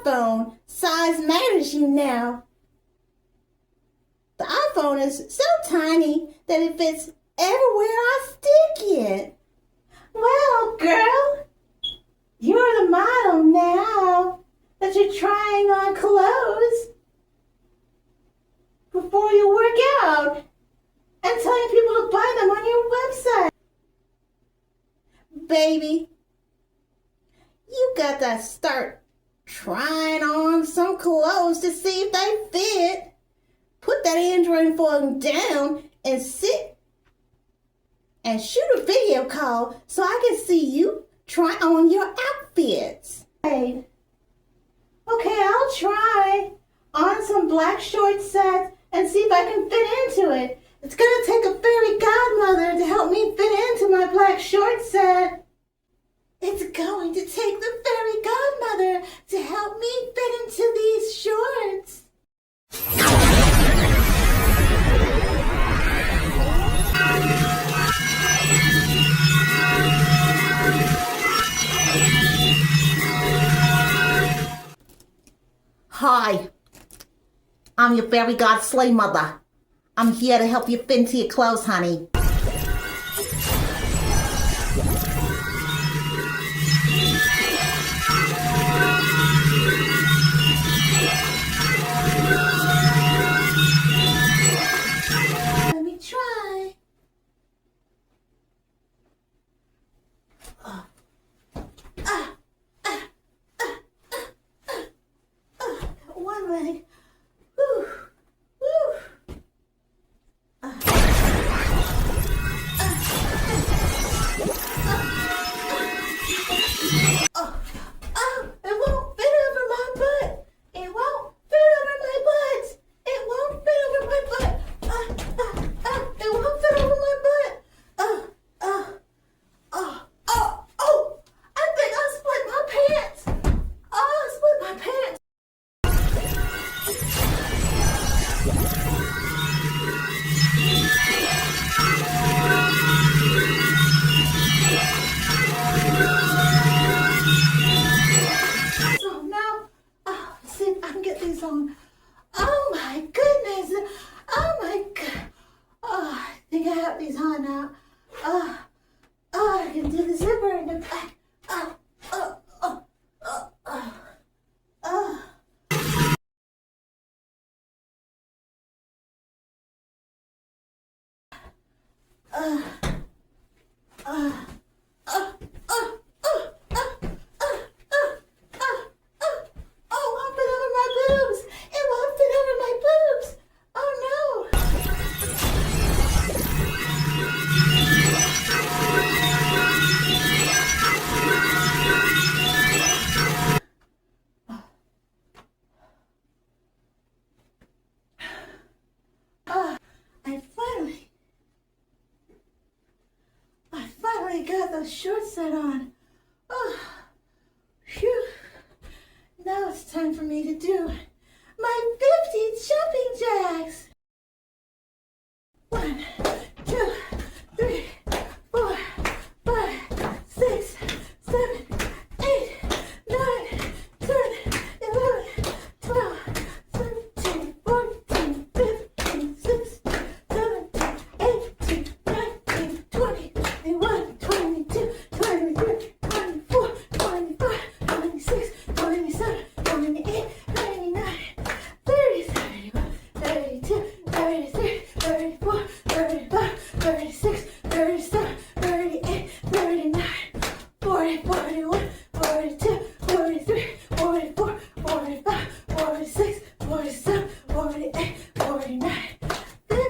iPhone. Size matters, you know. The iPhone is so tiny that it fits everywhere I stick it. Well, girl, you're the model now that you're trying on clothes before you work out and telling people to buy them on your website. Baby, you got to start trying on some clothes to see if they fit. Put that Android phone down and sit and shoot a video call so I can see you try on your outfits. Hey, okay, I'll try on some black short sets and see if I can fit into it. It's gonna take a fairy godmother to help me fit into my black short set. It's going to take the fairy godmother to help me fit into these shorts. Hi, I'm your fairy god slave mother. I'm here to help you fit into your clothes, honey. Let me try. One leg. Whew. Whew. It won't fit over my butt. It won't fit over my butt. It won't fit over my butt. It won't fit over my butt. I think I split my pants. I split my pants. So now, let's see if I can get these on. Oh my goodness. Oh my God. I think I have these on now. I can do the zipper in the back. Won't fit over my boobs. It won't fit over my boobs. Oh no. a short set on. Oh, phew. Now it's time for me to do my 50 jumping jacks. 1, 2, 3, 4, 5, 6, 7, 8, 9, 10, 11, 12, 13, 14, 15, 16, 17, 18, 19, 20, 21, 22, 23, 24, 25, 26, 27, 28, 29, 30, 31, 32, 33, 34, 35, 36, 37, 38, 39, 40, 41, 42, 43, 44, 45, 46, 47, 48, 49, 50.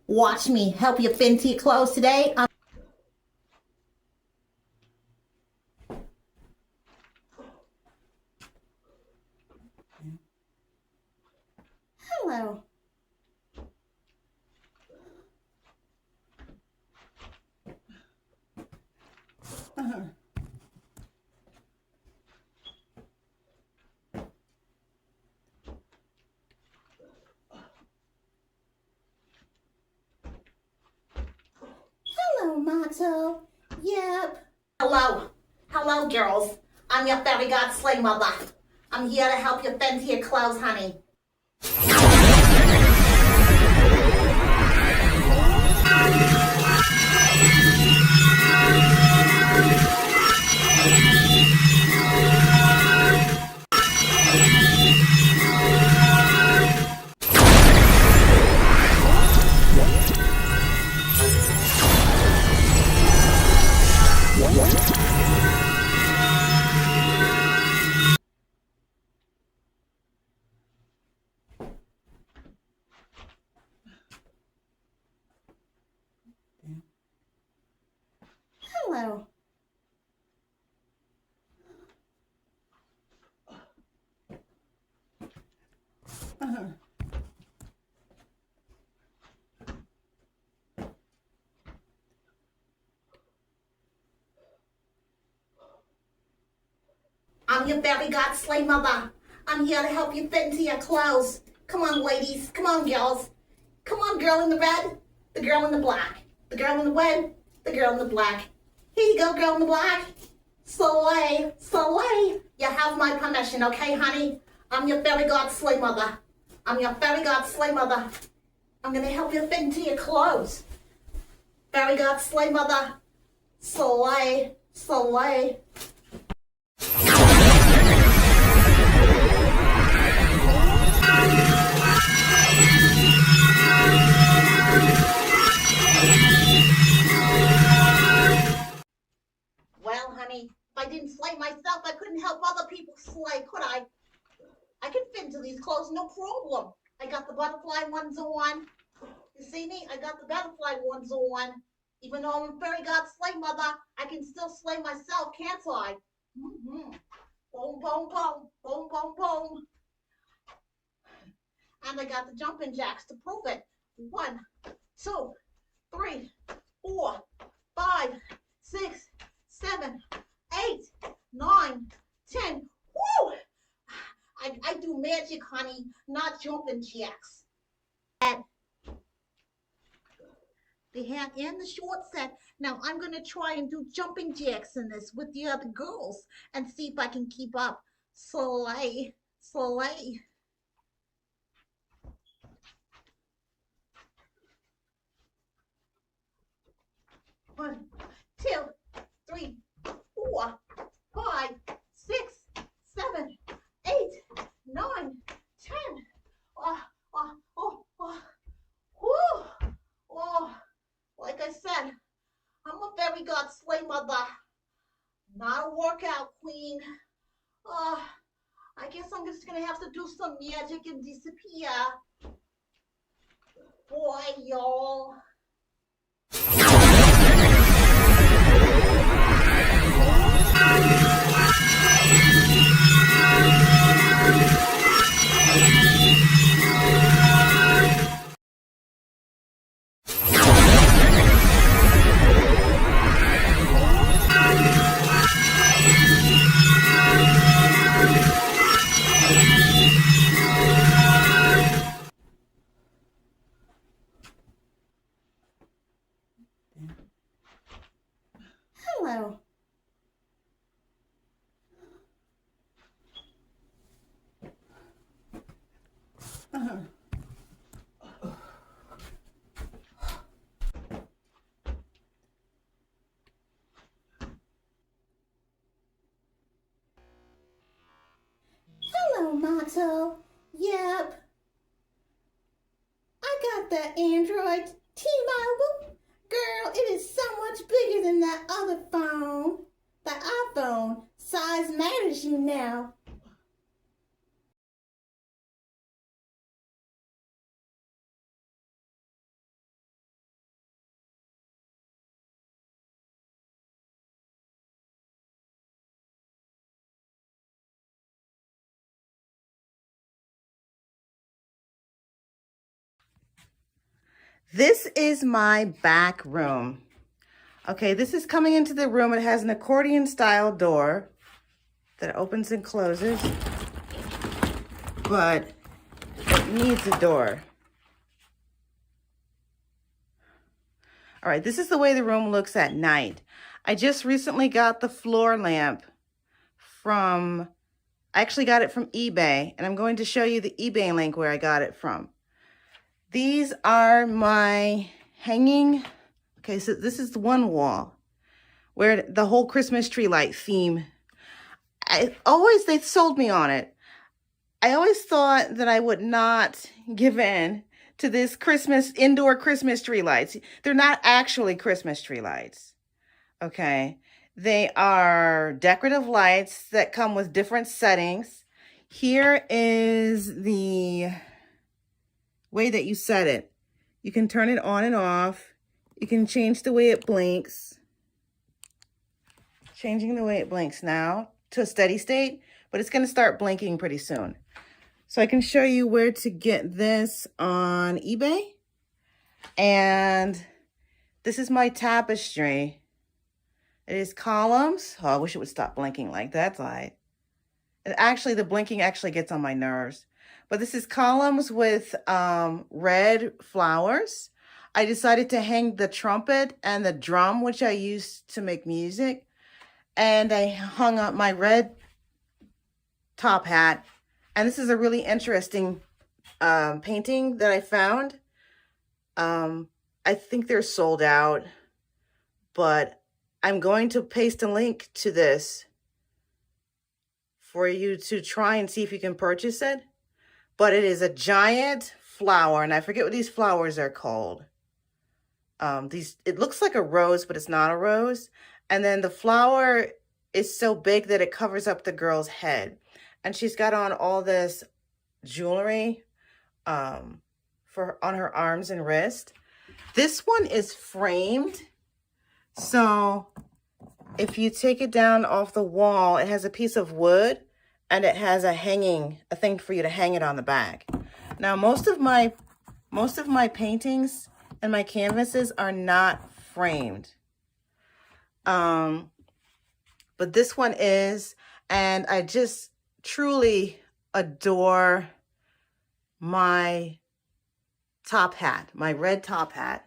Watch me help you fit into your clothes today. Hello. Hello, Motto. Yep. Hello. Hello, girls. I'm your fairy god slay mother. I'm here to help you fit into your clothes, honey. Hello. I'm your fairy god slay mother. I'm here to help you fit into your clothes. Come on, ladies. Come on, girls. Come on, girl in the red, the girl in the black, the girl in the red, the girl in the black. Here you go, girl in the black. Slay, slay. You have my permission, okay, honey? I'm your fairy god slay mother. I'm your fairy god slay mother. I'm gonna help you fit into your clothes. Fairy god slay mother. Slay, slay. Well, honey, if I didn't slay myself, I couldn't help other people slay, could I? I can fit into these clothes, no problem. I got the butterfly ones on. You see me? I got the butterfly ones on. Even though I'm a fairy god slay mother, I can still slay myself, can't I? Mm-hmm. Boom, boom, boom, boom, boom, boom. And I got the jumping jacks to prove it. 1, 2, 3, 4, 5, 6, 7, 8, 9, 10. Woo! I do magic, honey, not jumping jacks. And the hat and the short set. Now I'm going to try and do jumping jacks in this with the other girls and see if I can keep up. Slay, slay. One, 2, 3, 4, 5, 6, 7, 8, 9, 10. Like I said, I'm a fairy god slay mother, not a workout queen. I guess I'm just gonna have to do some magic and disappear. Boy, y'all. Picasso. Yep. I got that Android T-Mobile. Girl, it is so much bigger than that other phone. The iPhone. Size matters, you know. This is my back room. Okay, this is coming into the room. It has an accordion style door that opens and closes, but it needs a door. All right, this is the way the room looks at night. I just recently got the floor lamp I actually got it from eBay, and I'm going to show you the eBay link where I got it from. These are my hanging, okay, so this is one wall where the whole Christmas tree light theme, they sold me on it. I always thought that I would not give in to this indoor Christmas tree lights. They're not actually Christmas tree lights, okay? They are decorative lights that come with different settings. Here is the way that you set it. You can turn it on and off. You can change the way it blinks. Changing the way it blinks now to a steady state, but it's going to start blinking pretty soon. So I can show you where to get this on eBay. And this is my tapestry. It is columns. Oh, I wish it would stop blinking like that light. And actually, the blinking actually gets on my nerves. But this is columns with red flowers. I decided to hang the trumpet and the drum, which I use to make music. And I hung up my red top hat. And this is a really interesting painting that I found. I think they're sold out, but I'm going to paste a link to this for you to try and see if you can purchase it. But it is a giant flower, and I forget what these flowers are called. It looks like a rose, but it's not a rose. And then the flower is so big that it covers up the girl's head. And she's got on all this jewelry on her arms and wrist. This one is framed. So if you take it down off the wall, it has a piece of wood and it has a thing for you to hang it on the back. Now, most of my paintings and my canvases are not framed. But this one is, and I just truly adore my top hat, my red top hat.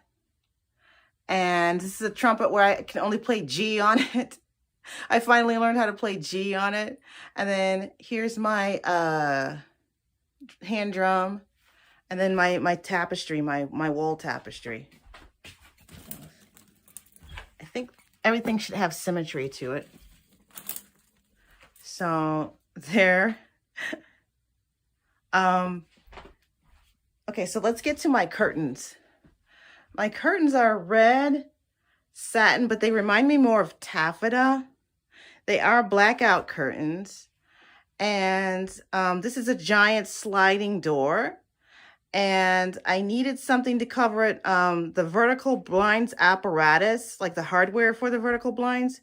And this is a trumpet where I can only play G on it. I finally learned how to play G on it. And then here's my hand drum. And then my tapestry, my wall tapestry. I think everything should have symmetry to it. So there. Okay, so let's get to my curtains. My curtains are red satin, but they remind me more of taffeta. They are blackout curtains. And this is a giant sliding door. And I needed something to cover it. The vertical blinds apparatus, like the hardware for the vertical blinds,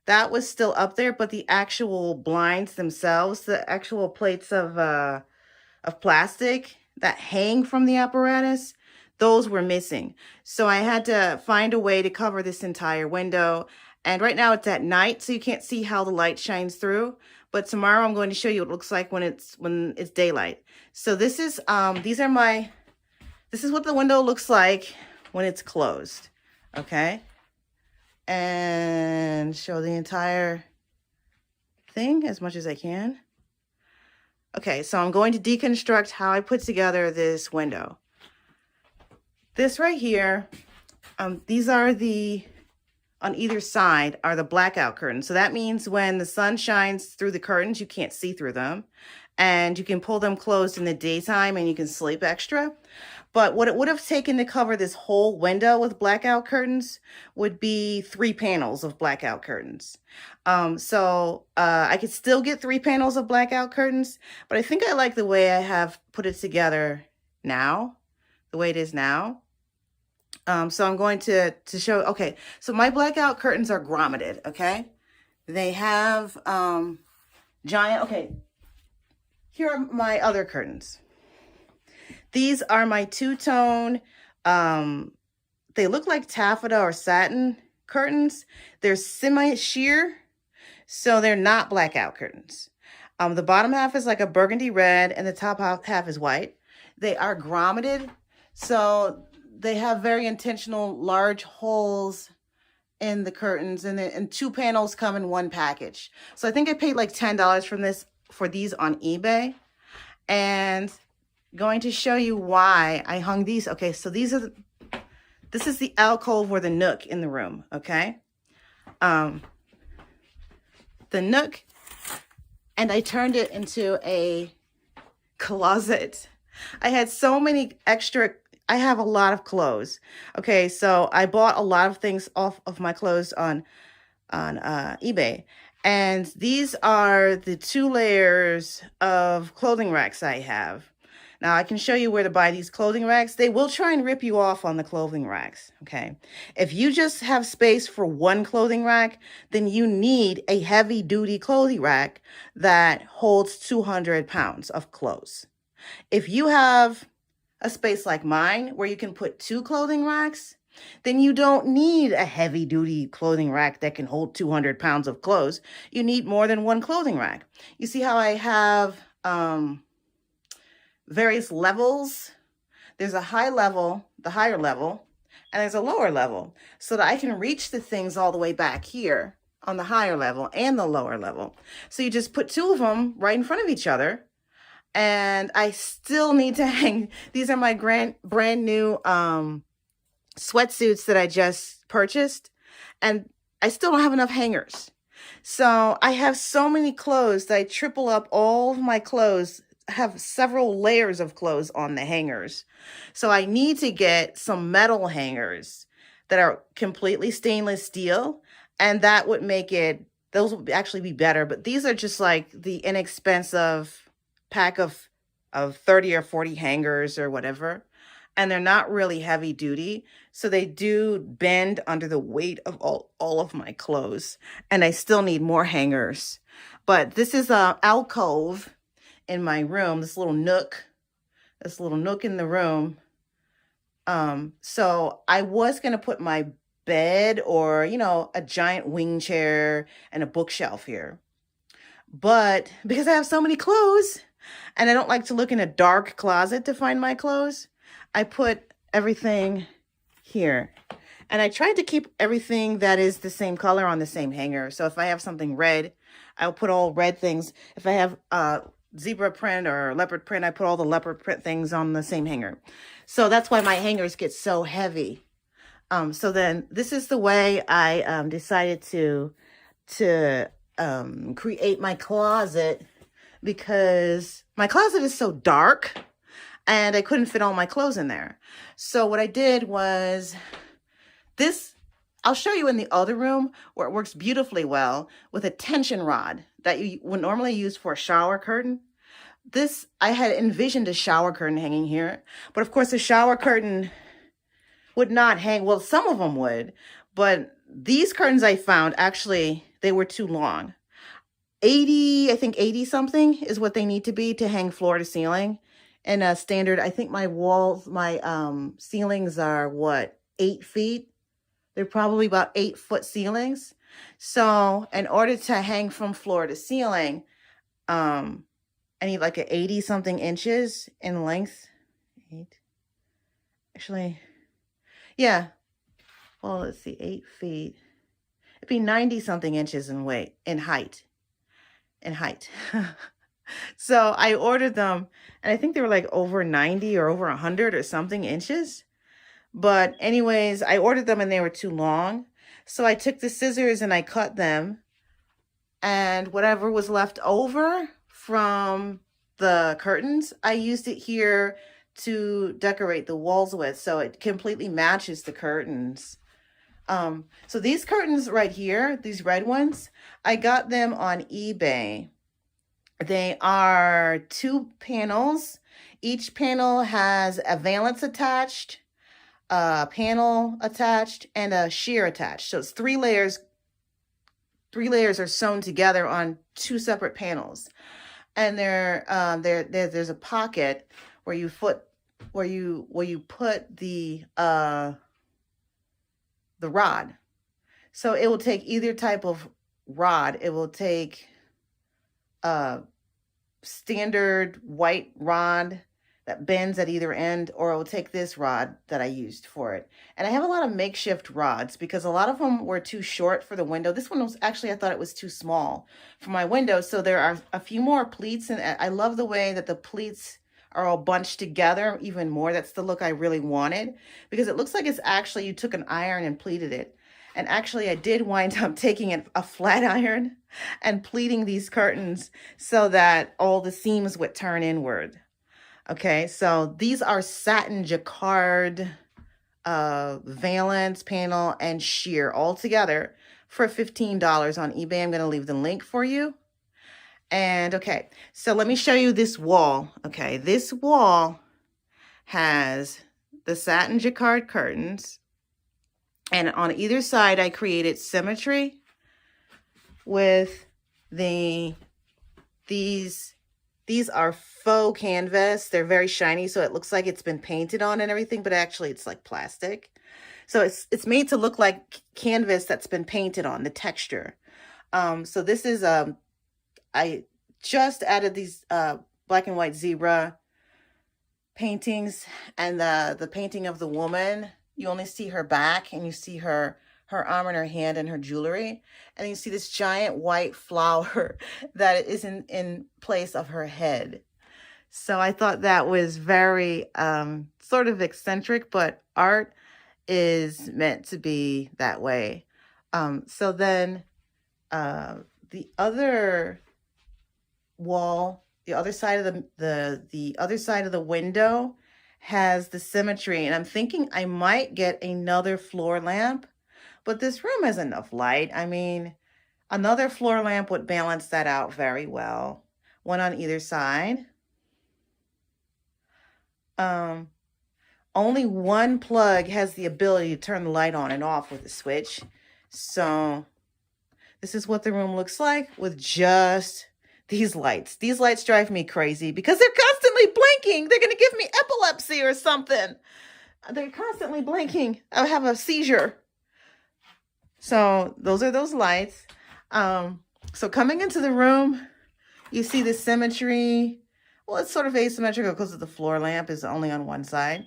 that was still up there, but the actual blinds themselves, the actual plates of plastic that hang from the apparatus, those were missing. So I had to find a way to cover this entire window. And right now it's at night, so you can't see how the light shines through. But tomorrow I'm going to show you what it looks like when it's daylight. So this is this is what the window looks like when it's closed. Okay. And show the entire thing as much as I can. Okay, so I'm going to deconstruct how I put together this window. This right here, these are on either side are the blackout curtains. So that means when the sun shines through the curtains, you can't see through them. and you can pull them closed in the daytime and you can sleep extra. But what it would have taken to cover this whole window with blackout curtains would be 3 panels of blackout curtains. I could still get 3 panels of blackout curtains, but I think I like the way I have put it together now, the way it is now. So I'm going to show, okay, so my blackout curtains are grommeted, okay? They have giant, okay, here are my other curtains. These are my two-tone, they look like taffeta or satin curtains. They're semi-sheer, so they're not blackout curtains. The bottom half is like a burgundy red and the top half is white. They are grommeted, so they have very intentional large holes in the curtains, and 2 panels come in 1 package. So I think I paid like $10 for these on eBay, and going to show you why I hung these. Okay, so this is the alcove or the nook in the room, okay? The nook, and I turned it into a closet. I had so many extra, I have a lot of clothes. Okay, so I bought a lot of things off of my clothes on eBay. And these are the 2 layers of clothing racks I have. Now, I can show you where to buy these clothing racks. They will try and rip you off on the clothing racks, okay? If you just have space for 1 clothing rack, then you need a heavy-duty clothing rack that holds 200 pounds of clothes. If you have a space like mine where you can put 2 clothing racks, then you don't need a heavy-duty clothing rack that can hold 200 pounds of clothes. You need more than 1 clothing rack. You see how I have various levels? There's a high level, the higher level, and there's a lower level, so that I can reach the things all the way back here on the higher level and the lower level. So you just put 2 of them right in front of each other. And I still need to hang. These are my brand new sweatsuits that I just purchased, and I still don't have enough hangers. So I have so many clothes that I triple up all of my clothes, have several layers of clothes on the hangers. So I need to get some metal hangers that are completely stainless steel, and that would make it, those would actually be better. But these are just like the inexpensive pack of 30 or 40 hangers or whatever, and they're not really heavy duty, so they do bend under the weight of all of my clothes, and I still need more hangers. But this is an alcove in my room, this little nook in the room. So I was gonna put my bed or, you know, a giant wing chair and a bookshelf here, but because I have so many clothes and I don't like to look in a dark closet to find my clothes, I put everything here. And I tried to keep everything that is the same color on the same hanger. So if I have something red, I'll put all red things. If I have zebra print or leopard print, I put all the leopard print things on the same hanger. So that's why my hangers get so heavy. So then this is the way I decided to create my closet, because my closet is so dark and I couldn't fit all my clothes in there. So what I did was this, I'll show you in the other room where it works beautifully well with a tension rod that you would normally use for a shower curtain. This, I had envisioned a shower curtain hanging here, but of course the shower curtain would not hang. Well, some of them would, but these curtains I found, actually, they were too long. 80, I think 80 something is what they need to be to hang floor to ceiling. And a standard, I think my walls, my ceilings are what, 8 feet? They're probably about 8-foot ceilings. So in order to hang from floor to ceiling, I need like a 80 something inches in length. 8. Actually, yeah. Well, let's see, 8 feet. It'd be 90 something inches in weight, in height. So I ordered them, and I think they were like over 90 or over 100 or something inches. But anyways, I ordered them and they were too long. So I took the scissors and I cut them, and whatever was left over from the curtains, I used it here to decorate the walls with, so it completely matches the curtains. So these curtains right here, these red ones, I got them on eBay. They are 2 panels. Each panel has a valance attached, a panel attached, and a sheer attached. So it's 3 layers. 3 layers are sewn together on 2 separate panels. And there's a pocket where you put the rod. So it will take either type of rod. It will take a standard white rod that bends at either end, or it will take this rod that I used for it. And I have a lot of makeshift rods because a lot of them were too short for the window. This one was actually, I thought it was too small for my window. So there are a few more pleats, and I love the way that the pleats are all bunched together even more. That's the look I really wanted, because it looks like it's actually, you took an iron and pleated it. And actually I did wind up taking a flat iron and pleating these curtains so that all the seams would turn inward. Okay, so these are satin jacquard, valance, panel, and sheer all together for $15 on eBay. I'm going to leave the link for you. And okay, so let me show you this wall. Okay, this wall has the satin jacquard curtains, and on either side I created symmetry with these are faux canvas. They're very shiny, so it looks like it's been painted on and everything, but actually it's like plastic. So it's made to look like canvas that's been painted on, the texture. So this is I just added these black and white zebra paintings, and the painting of the woman, you only see her back and you see her arm and her hand and her jewelry. And you see this giant white flower that is in place of her head. So I thought that was very sort of eccentric, but art is meant to be that way. So then the other wall, the other side of the other side of the window has the symmetry. And I'm thinking I might get another floor lamp. But this room has enough light. I mean, another floor lamp would balance that out very well. One on either side. Only one plug has the ability to turn the light on and off with a switch. So this is what the room looks like with just these lights. These lights drive me crazy because they're constantly blinking. They're going to give me epilepsy or something. They're constantly blinking. I'll have a seizure. So those are those lights. So coming into the room, you see the symmetry. Well, it's sort of asymmetrical because the floor lamp is only on one side.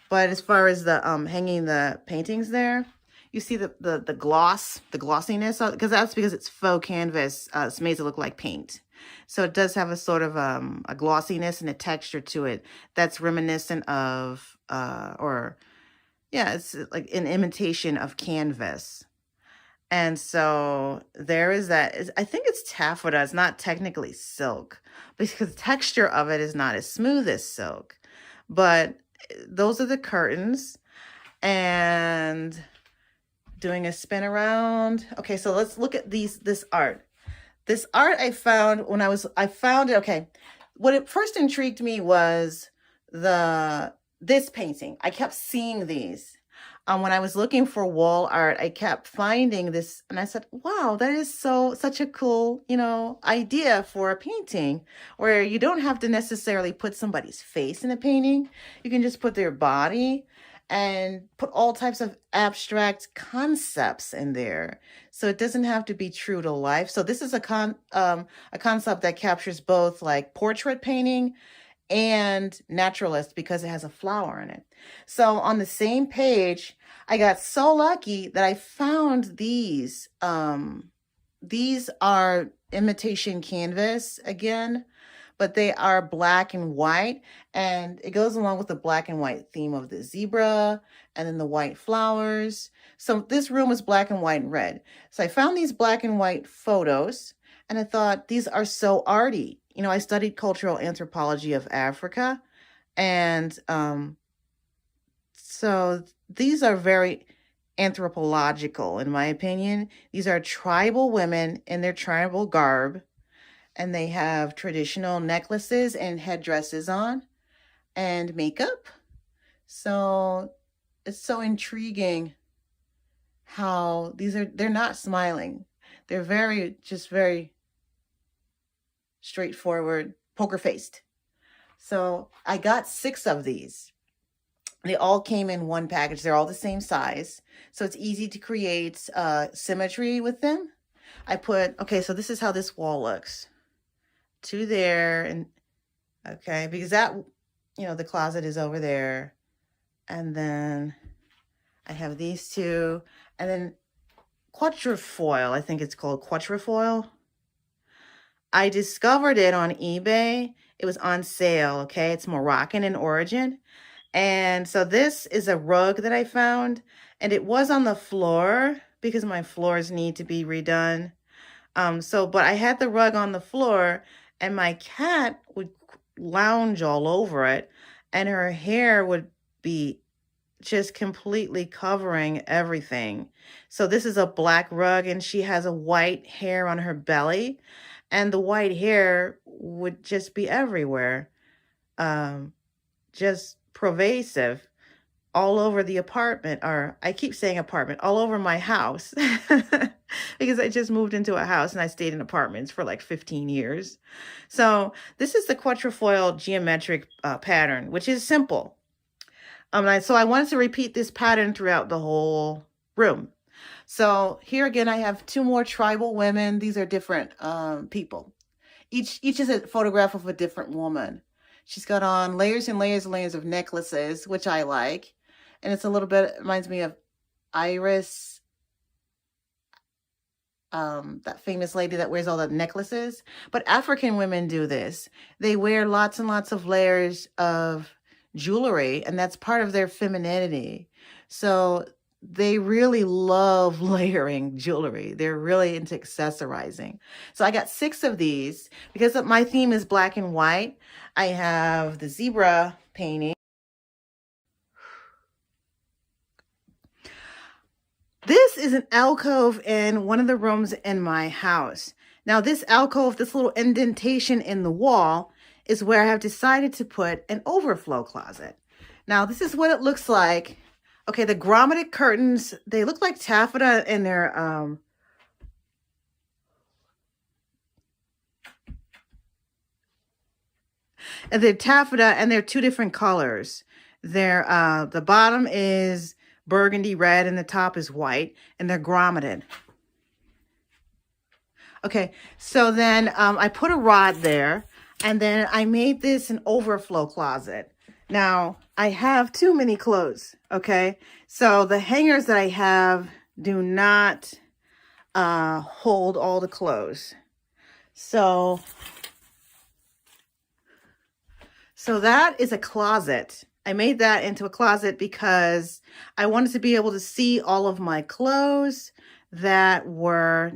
But as far as the hanging the paintings there, you see the glossiness, because because it's faux canvas. It's made to look like paint. So it does have a sort of a glossiness and a texture to it that's reminiscent of, it's like an imitation of canvas. And so there is that. I think it's taffeta. It's not technically silk because the texture of it is not as smooth as silk. But those are the curtains. And doing a spin around. Okay, so let's look at this art. This art I found when I found it. Okay, what it first intrigued me was this painting. I kept seeing these. When I was looking for wall art, I kept finding this, and I said, wow, that is such a cool, idea for a painting, where you don't have to necessarily put somebody's face in a painting. You can just put their body and put all types of abstract concepts in there. So it doesn't have to be true to life. So this is a concept that captures both like portrait painting and naturalist, because it has a flower in it. So on the same page, I got so lucky that I found these. These are imitation canvas again, but they are black and white, and it goes along with the black and white theme of the zebra and then the white flowers. So this room is black and white and red. So I found these black and white photos, And I thought, these are so arty. You know, I studied cultural anthropology of Africa. And so these are very anthropological, in my opinion. These are tribal women in their tribal garb, and they have traditional necklaces and headdresses on and makeup. So it's so intriguing how they're not smiling. They're very straightforward, poker faced. So I got 6 of these. They all came in one package. They're all the same size. So it's easy to create symmetry with them. Okay, so this is how this wall looks. 2 there, and okay, because that, you know, the closet is over there. And then I have these 2, and then quatrefoil, I think it's called quatrefoil. I discovered it on eBay. It was on sale, okay? It's Moroccan in origin. And so this is a rug that I found, and it was on the floor because my floors need to be redone. But I had the rug on the floor, and my cat would lounge all over it, and her hair would be just completely covering everything. So this is a black rug, and she has a white hair on her belly, and the white hair would just be everywhere. Just pervasive all over the apartment, or I keep saying apartment, all over my house because I just moved into a house and I stayed in apartments for like 15 years. So this is the quatrefoil geometric pattern, which is simple. So I wanted to repeat this pattern throughout the whole room. So here again, I have 2 more tribal women. These are different people. Each is a photograph of a different woman. She's got on layers and layers and layers of necklaces, which I like. And it's a little bit, reminds me of Iris, that famous lady that wears all the necklaces. But African women do this. They wear lots and lots of layers of jewelry, and that's part of their femininity. So they really love layering jewelry. They're really into accessorizing. So I got 6 of these because my theme is black and white. I have the zebra painting. This is an alcove in one of the rooms in my house. Now this alcove, this little indentation in the wall, is where I have decided to put an overflow closet. Now this is what it looks like. Okay, the grommeted curtains, they look like taffeta, and they're taffeta, and they're 2 different colors. They're the bottom is burgundy red and the top is white, and they're grommeted. Okay, so then I put a rod there, and then I made this an overflow closet. Now, I have too many clothes, okay? So the hangers that I have do not hold all the clothes. So that is a closet. I made that into a closet because I wanted to be able to see all of my clothes that were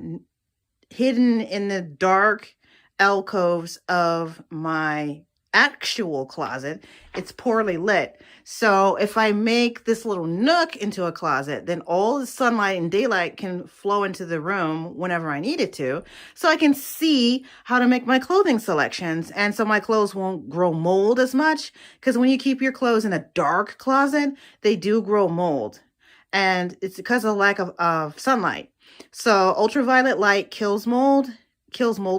hidden in the dark alcoves of my actual closet. It's poorly lit. So if I make this little nook into a closet, then all the sunlight and daylight can flow into the room whenever I need it to. So I can see how to make my clothing selections. And so my clothes won't grow mold as much, because when you keep your clothes in a dark closet, they do grow mold. And it's because of the lack of sunlight. So ultraviolet light kills mold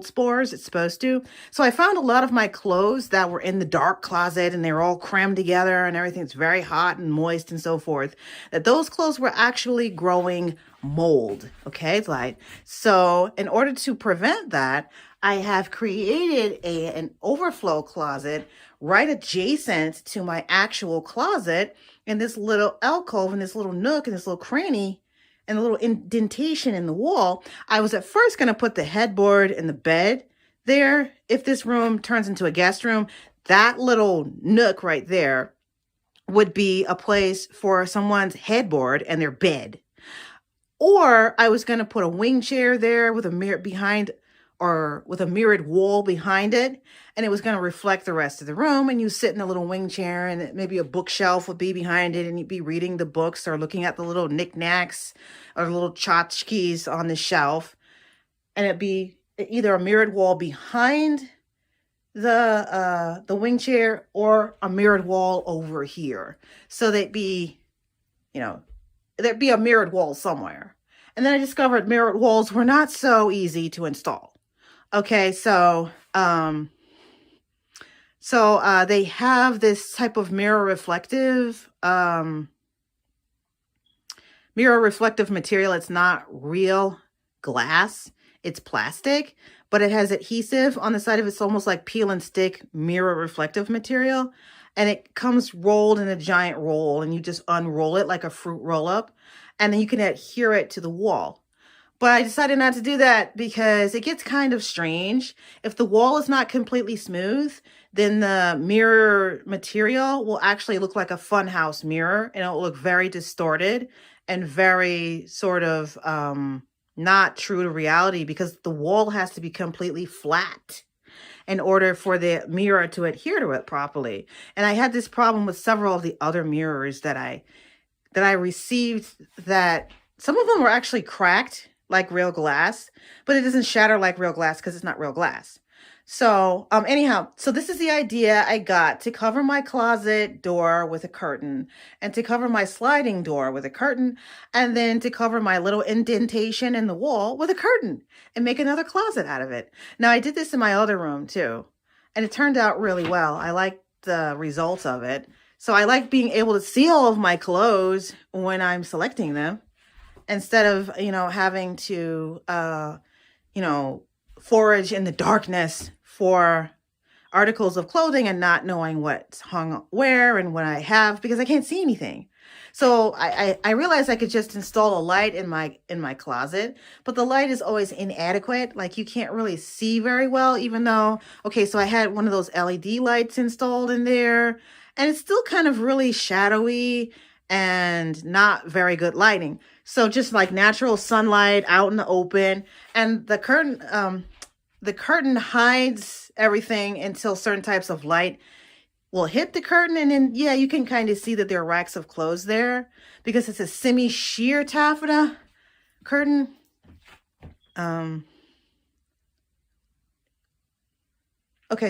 spores. It's supposed to. So I found a lot of my clothes that were in the dark closet, and they were all crammed together and everything's very hot and moist and so forth, that those clothes were actually growing mold. Okay, like, so in order to prevent that, I have created an overflow closet right adjacent to my actual closet, in this little alcove, in this little nook, in this little cranny, and a little indentation in the wall. I was at first going to put the headboard and the bed there. If this room turns into a guest room, that little nook right there would be a place for someone's headboard and their bed. Or I was going to put a wing chair there with a mirror behind or with a mirrored wall behind it, and it was going to reflect the rest of the room. And you sit in a little wing chair, and maybe a bookshelf would be behind it, and you'd be reading the books or looking at the little knickknacks or little tchotchkes on the shelf. And it'd be either a mirrored wall behind the wing chair or a mirrored wall over here. So there'd be a mirrored wall somewhere. And then I discovered mirrored walls were not so easy to install. Okay, so they have this type of mirror reflective material. It's not real glass, it's plastic, but it has adhesive on the side of it. It's almost like peel and stick mirror reflective material. And it comes rolled in a giant roll, and you just unroll it like a fruit roll up, and then you can adhere it to the wall. But I decided not to do that because it gets kind of strange. If the wall is not completely smooth, then the mirror material will actually look like a funhouse mirror, and it'll look very distorted and very sort of not true to reality, because the wall has to be completely flat in order for the mirror to adhere to it properly. And I had this problem with several of the other mirrors that I received, that some of them were actually cracked like real glass, but it doesn't shatter like real glass because it's not real glass. So anyhow, so this is the idea I got to cover my closet door with a curtain, and to cover my sliding door with a curtain, and then to cover my little indentation in the wall with a curtain and make another closet out of it. Now, I did this in my other room too, and it turned out really well. I like the results of it. So I like being able to see all of my clothes when I'm selecting them, instead of, having to, forage in the darkness for articles of clothing and not knowing what's hung where and what I have, because I can't see anything. So I realized I could just install a light in my closet, but the light is always inadequate. Like, you can't really see very well, even though, okay, so I had one of those LED lights installed in there, and it's still kind of really shadowy and not very good lighting. So just like natural sunlight out in the open, and the curtain hides everything until certain types of light will hit the curtain. And then, yeah, you can kind of see that there are racks of clothes there because it's a semi-sheer taffeta curtain. Okay,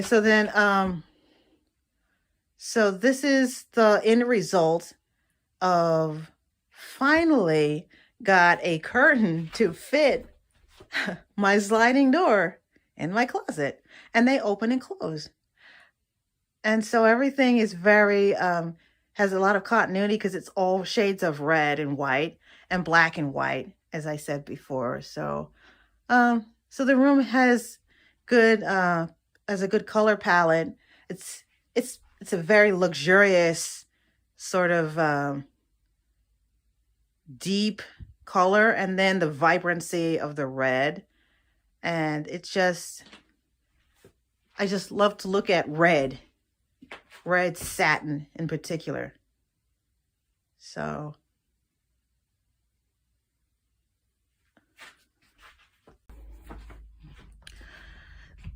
so then, so this is the end result of finally got a curtain to fit my sliding door in my closet, and they open and close. And so everything is very, has a lot of continuity because it's all shades of red and white and black and white, as I said before. So, so the room has a good color palette. It's a very luxurious sort of, deep color, and then the vibrancy of the red. And I just love to look at red satin in particular. So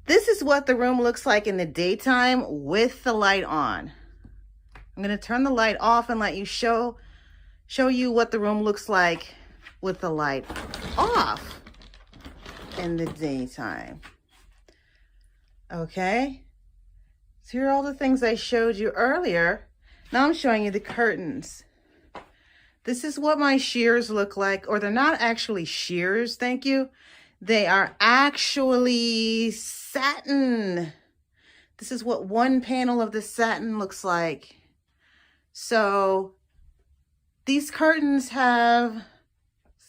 this is what the room looks like in the daytime with the light on. I'm going to turn the light off and let you show you what the room looks like with the light off in the daytime. Okay, so here are all the things I showed you earlier. Now I'm showing you the curtains. This is what my shears look like, or they're not actually shears, thank you. They are actually satin. This is what one panel of the satin looks like. So these curtains have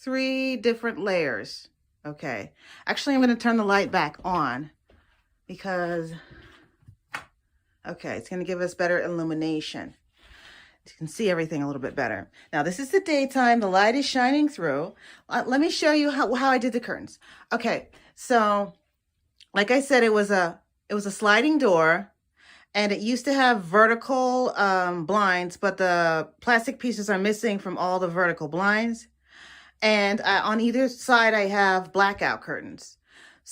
3 different layers. Okay, actually I'm going to turn the light back on because, okay, it's going to give us better illumination. You can see everything a little bit better. Now this is the daytime, the light is shining through. Let me show you how I did the curtains. Okay, so like I said, it was a sliding door, and it used to have vertical blinds, but the plastic pieces are missing from all the vertical blinds. And on either side, I have blackout curtains.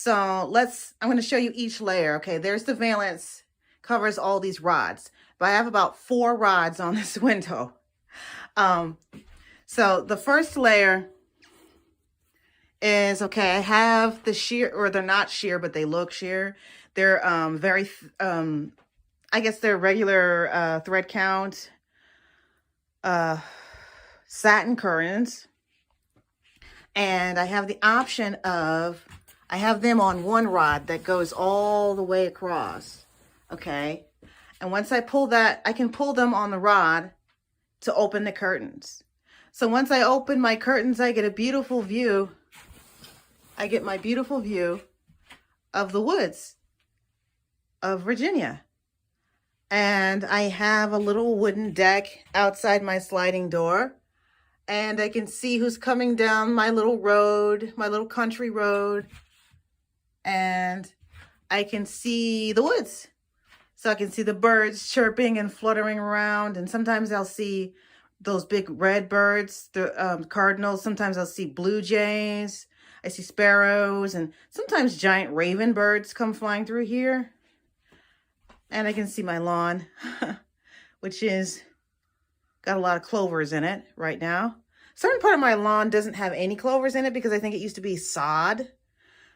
So I'm going to show you each layer. Okay, there's the valance, covers all these rods, but I have about 4 rods on this window. So the first layer is, okay, I have the sheer, or they're not sheer, but they look sheer. They're I guess they're regular thread count satin curtains. And I have the option of, I have them on one rod that goes all the way across. Okay. And once I pull that, I can pull them on the rod to open the curtains. So once I open my curtains, I get a beautiful view. I get my beautiful view of the woods of Virginia. And I have a little wooden deck outside my sliding door. And I can see who's coming down my little road, my little country road. And I can see the woods. So I can see the birds chirping and fluttering around. And sometimes I'll see those big red birds, the cardinals. Sometimes I'll see blue jays. I see sparrows. And sometimes giant raven birds come flying through here. And I can see my lawn, which is got a lot of clovers in it right now. Certain part of my lawn doesn't have any clovers in it because I think it used to be sod.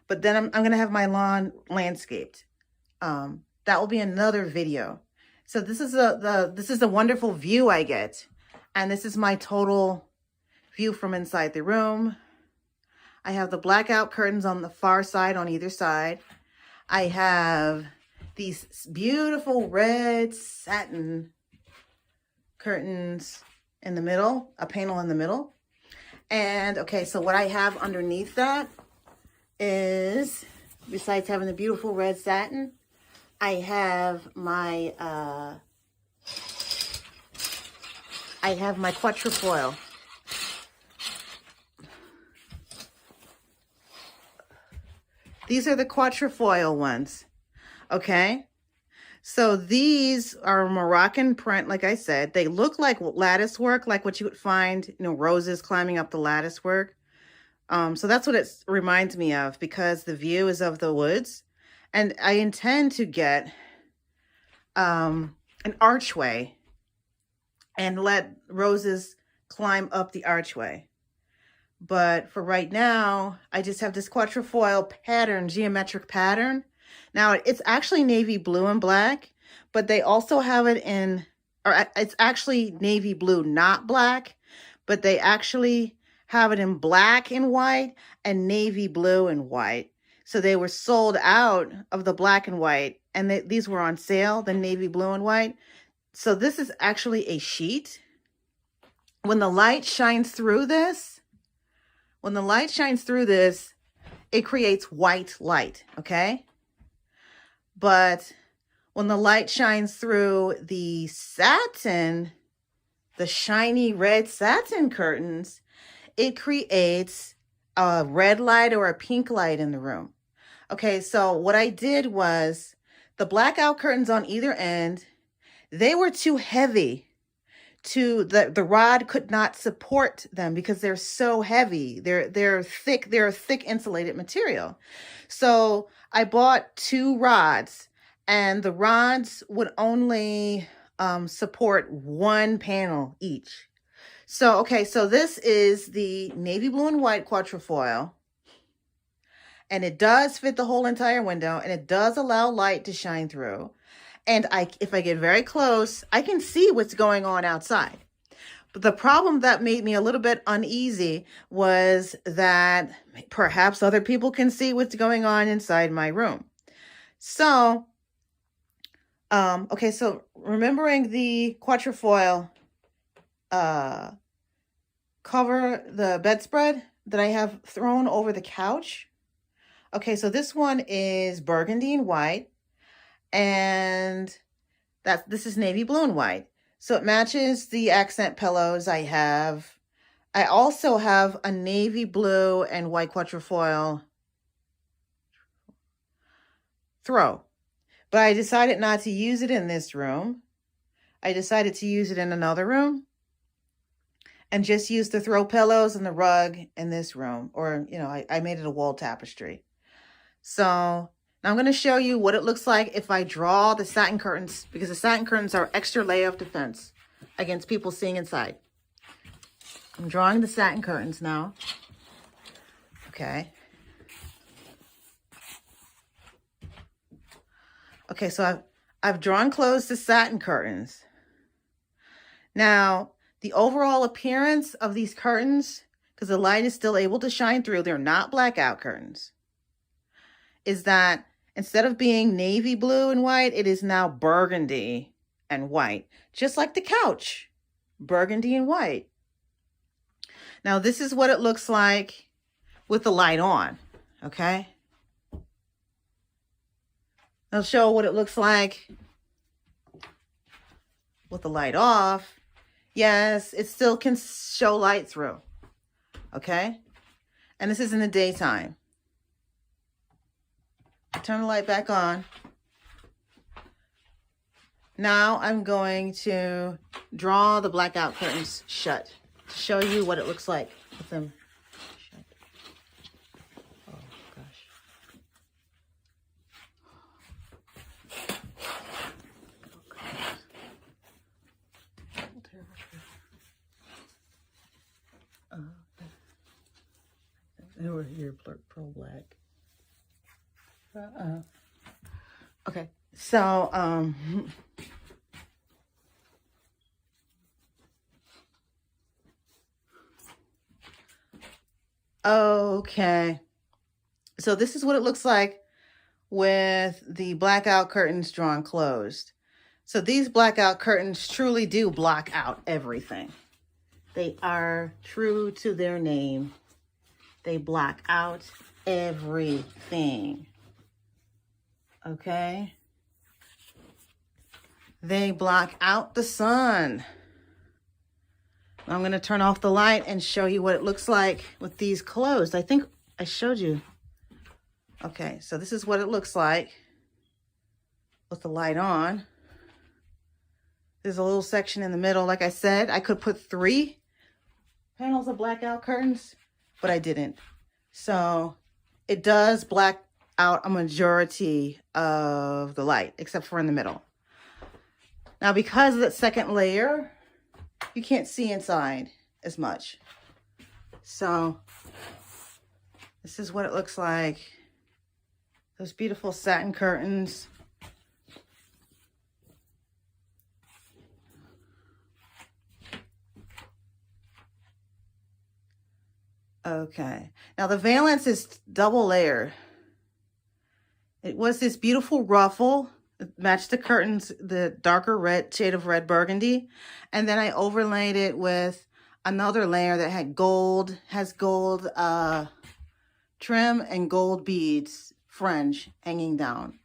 But then I'm going to have my lawn landscaped. That will be another video. So this is the wonderful view I get. And this is my total view from inside the room. I have the blackout curtains on the far side on either side. I have these beautiful red satin curtains in the middle, a panel in the middle. And okay, so what I have underneath that is, besides having the beautiful red satin, I have my quatrefoil. These are the quatrefoil ones. Okay. So these are Moroccan print, like I said. They look like lattice work, like what you would find, roses climbing up the lattice work. So that's what it reminds me of, because the view is of the woods. And I intend to get an archway and let roses climb up the archway. But for right now, I just have this quatrefoil pattern, geometric pattern. Now, it's actually navy blue and black, but they also have it in, or it's actually navy blue, not black, but they actually have it in black and white and navy blue and white. So they were sold out of the black and white, and these were on sale, the navy blue and white. So this is actually a sheet. When the light shines through this, it creates white light, okay? But when the light shines through the satin, the shiny red satin curtains, it creates a red light or a pink light in the room. Okay, so what I did was the blackout curtains on either end, they were too heavy. The rod could not support them because they're so heavy. They're thick. They're a thick insulated material. So I bought 2 rods, and the rods would only support 1 panel each. So, okay, so this is the navy blue and white quatrefoil, and it does fit the whole entire window, and it does allow light to shine through. And if I get very close, I can see what's going on outside. But the problem that made me a little bit uneasy was that perhaps other people can see what's going on inside my room. So, okay, so remembering the quatrefoil cover, the bedspread that I have thrown over the couch. Okay, so this one is burgundy and white. And this is navy blue and white. So it matches the accent pillows I have. I also have a navy blue and white quatrefoil throw. But I decided not to use it in this room. I decided to use it in another room. And just use the throw pillows and the rug in this room. Or, I made it a wall tapestry. So now I'm going to show you what it looks like if I draw the satin curtains, because the satin curtains are extra layer of defense against people seeing inside. I'm drawing the satin curtains now. Okay. Okay, so I've drawn close the satin curtains. Now, the overall appearance of these curtains, because the light is still able to shine through, they're not blackout curtains, is that instead of being navy blue and white, it is now burgundy and white, just like the couch, burgundy and white. Now, this is what it looks like with the light on, okay? I'll show what it looks like with the light off. Yes, it still can show light through, okay? And this is in the daytime. Turn the light back on. Now I'm going to draw the blackout curtains shut to show you what it looks like with them shut. Oh gosh. They were here, pearl black. Okay, so okay, so this is what it looks like with the blackout curtains drawn closed. So these blackout curtains truly do block out everything. They are true to their name. They block out everything. Okay? They block out the sun. I'm going to turn off the light and show you what it looks like with these closed. I think I showed you. Okay, so this is what it looks like with the light on. There's a little section in the middle. Like I said, I could put 3 panels of blackout curtains, but I didn't. So it does black out a majority of the light, except for in the middle. Now, because of that second layer, you can't see inside as much. So this is what it looks like. Those beautiful satin curtains. Okay, now the valance is double layer. It was this beautiful ruffle. It matched the curtains, the darker red, shade of red burgundy. And then I overlaid it with another layer that had gold, has gold trim and gold beads, fringe hanging down.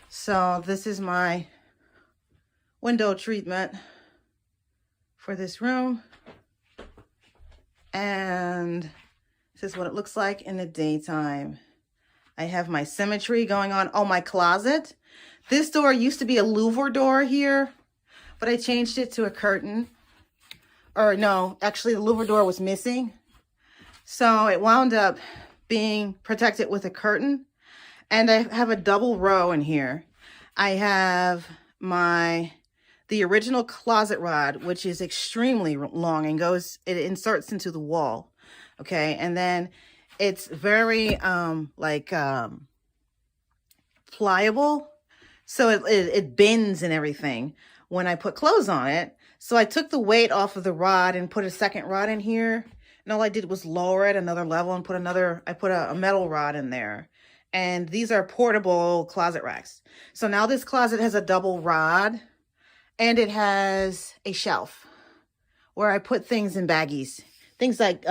So this is my window treatment for this room. And this is what it looks like in the daytime. I have my symmetry going on. Oh, my closet. This door used to be a louver door here, but I changed it to a curtain. Or no, actually the louver door was missing. So it wound up being protected with a curtain. And I have a double row in here. I have the original closet rod, which is extremely long and it inserts into the wall. Okay, and then it's very pliable, so it bends and everything when I put clothes on it. So I took the weight off of the rod and put a second rod in here, and all I did was lower it another level and I put a metal rod in there. And these are portable closet racks. So now this closet has a double rod, and it has a shelf where I put things in baggies, things like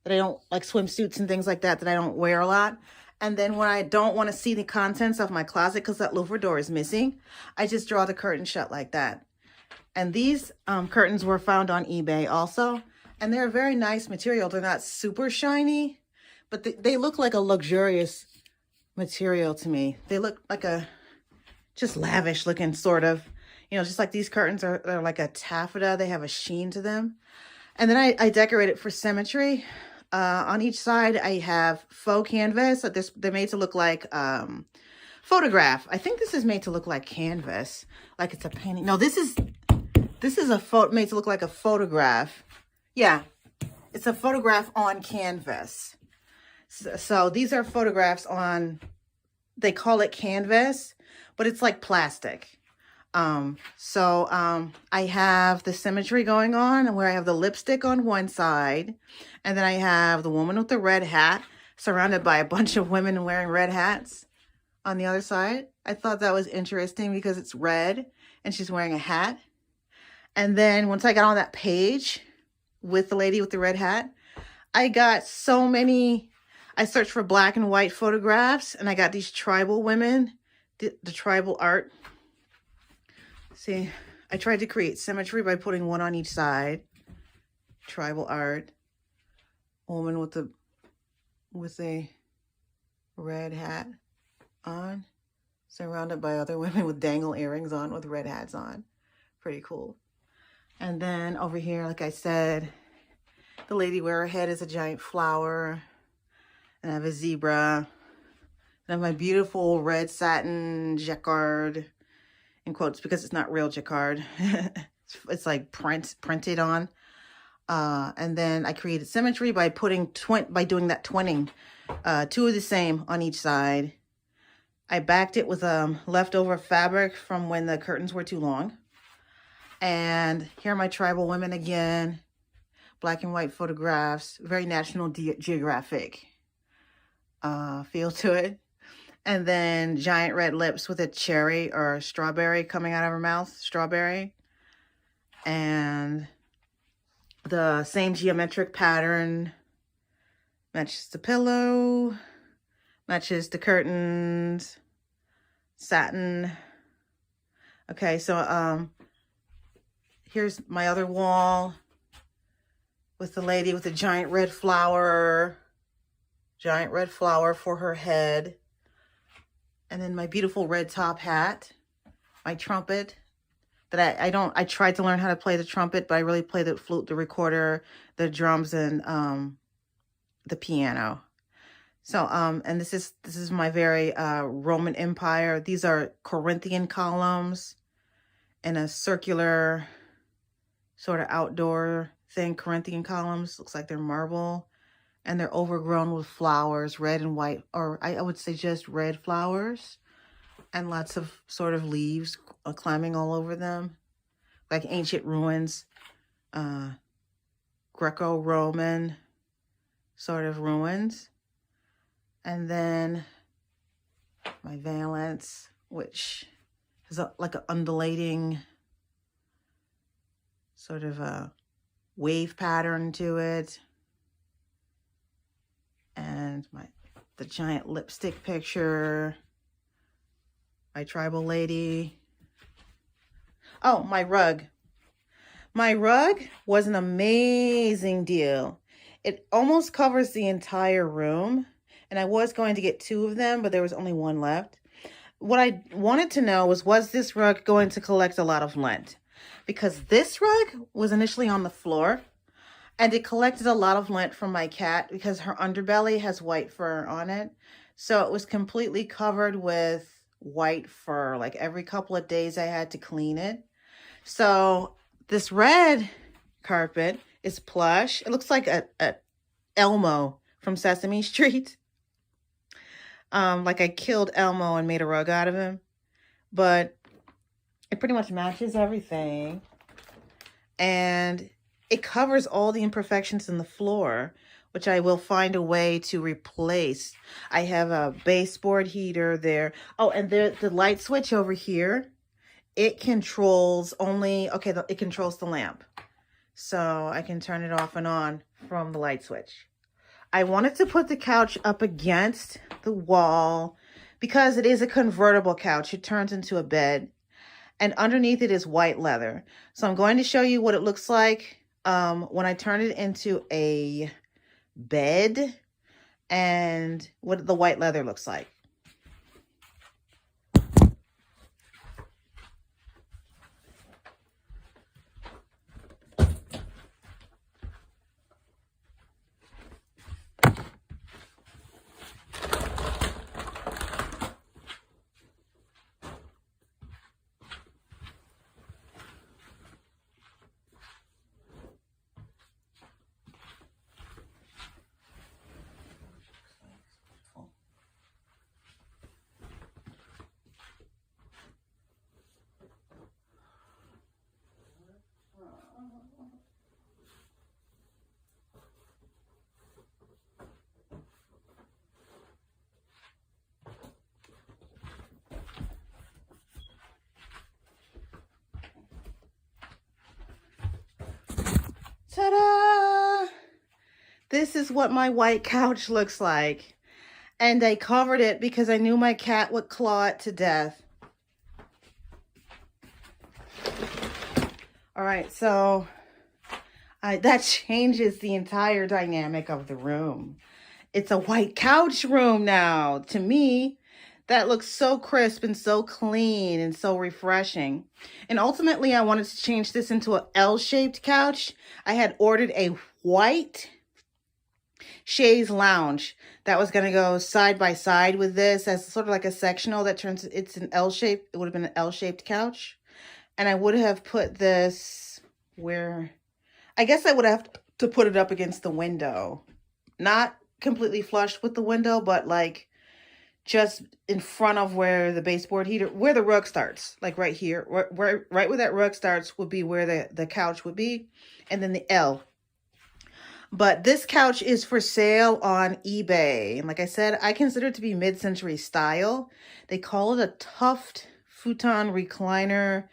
that I don't like, swimsuits and things like that I don't wear a lot. And then when I don't want to see the contents of my closet because that louver door is missing, I just draw the curtain shut like that. And these curtains were found on eBay also. And they're a very nice material. They're not super shiny, but they look like a luxurious material to me. They look like a just lavish looking sort of, you know, just like these curtains are like a taffeta. They have a sheen to them. And then I decorate it for symmetry. On each side, I have faux canvas. They're made to look like photograph. I think this is made to look like canvas, like it's a painting. No, this is a photo made to look like a photograph. Yeah, it's a photograph on canvas. So these are photographs on, they call it canvas, but it's like plastic. I have the symmetry going on where I have the lipstick on one side, and then I have the woman with the red hat surrounded by a bunch of women wearing red hats on the other side. I thought that was interesting because it's red and she's wearing a hat. And then once I got on that page with the lady with the red hat, I got so many, I searched for black and white photographs, and I got these tribal women, the tribal art. See, I tried to create symmetry by putting one on each side. Tribal art. Woman with a red hat on, surrounded by other women with dangle earrings on with red hats on. Pretty cool. And then over here, like I said, the lady where her head is a giant flower. And I have a zebra. And I have my beautiful red satin jacquard, in quotes, because it's not real jacquard. It's like printed on. And then I created symmetry by doing that twinning. Two of the same on each side. I backed it with leftover fabric from when the curtains were too long. And here are my tribal women again. Black and white photographs. Very National Geographic feel to it. And then giant red lips with a cherry or strawberry coming out of her mouth. Strawberry. And the same geometric pattern. Matches the pillow. Matches the curtains. Satin. Okay, so here's my other wall with the lady with the giant red flower for her head. And then my beautiful red top hat, my trumpet that I tried to learn how to play the trumpet, but I really play the flute, the recorder, the drums, and the piano. So, and this is my very Roman Empire. These are Corinthian columns in a circular sort of outdoor thing. Corinthian columns, looks like they're marble, and they're overgrown with flowers, red and white, or I would say just red flowers, and lots of sort of leaves climbing all over them, like ancient ruins, Greco-Roman sort of ruins. And then my valance, which is like an undulating sort of a wave pattern to it. And the giant lipstick picture, my tribal lady. Oh, my rug. My rug was an amazing deal. It almost covers the entire room. And I was going to get two of them, but there was only one left. What I wanted to know was this rug going to collect a lot of lint? Because this rug was initially on the floor, and it collected a lot of lint from my cat because her underbelly has white fur on it. So it was completely covered with white fur. Like every couple of days I had to clean it. So this red carpet is plush. It looks like a Elmo from Sesame Street. Like I killed Elmo and made a rug out of him. But it pretty much matches everything. And it covers all the imperfections in the floor, which I will find a way to replace. I have a baseboard heater there. Oh, and the light switch over here, it controls it controls the lamp. So I can turn it off and on from the light switch. I wanted to put the couch up against the wall because it is a convertible couch. It turns into a bed, and underneath it is white leather. So I'm going to show you what it looks like when I turn it into a bed and what the white leather looks like. Ta-da! This is what my white couch looks like. And I covered it because I knew my cat would claw it to death. All right, so that changes the entire dynamic of the room. It's a white couch room now. To me, that looks so crisp and so clean and so refreshing. And ultimately, I wanted to change this into an L-shaped couch. I had ordered a white chaise lounge that was going to go side by side with this as sort of like a sectional that turns, it's an L-shape. It would have been an L-shaped couch. And I would have put this where, I guess I would have to put it up against the window. Not completely flush with the window, but like just in front of where the baseboard heater, where the rug starts, like right here, right where that rug starts would be where the couch would be, and then the L. But this couch is for sale on eBay. And like I said, I consider it to be mid-century style. They call it a tuft futon recliner,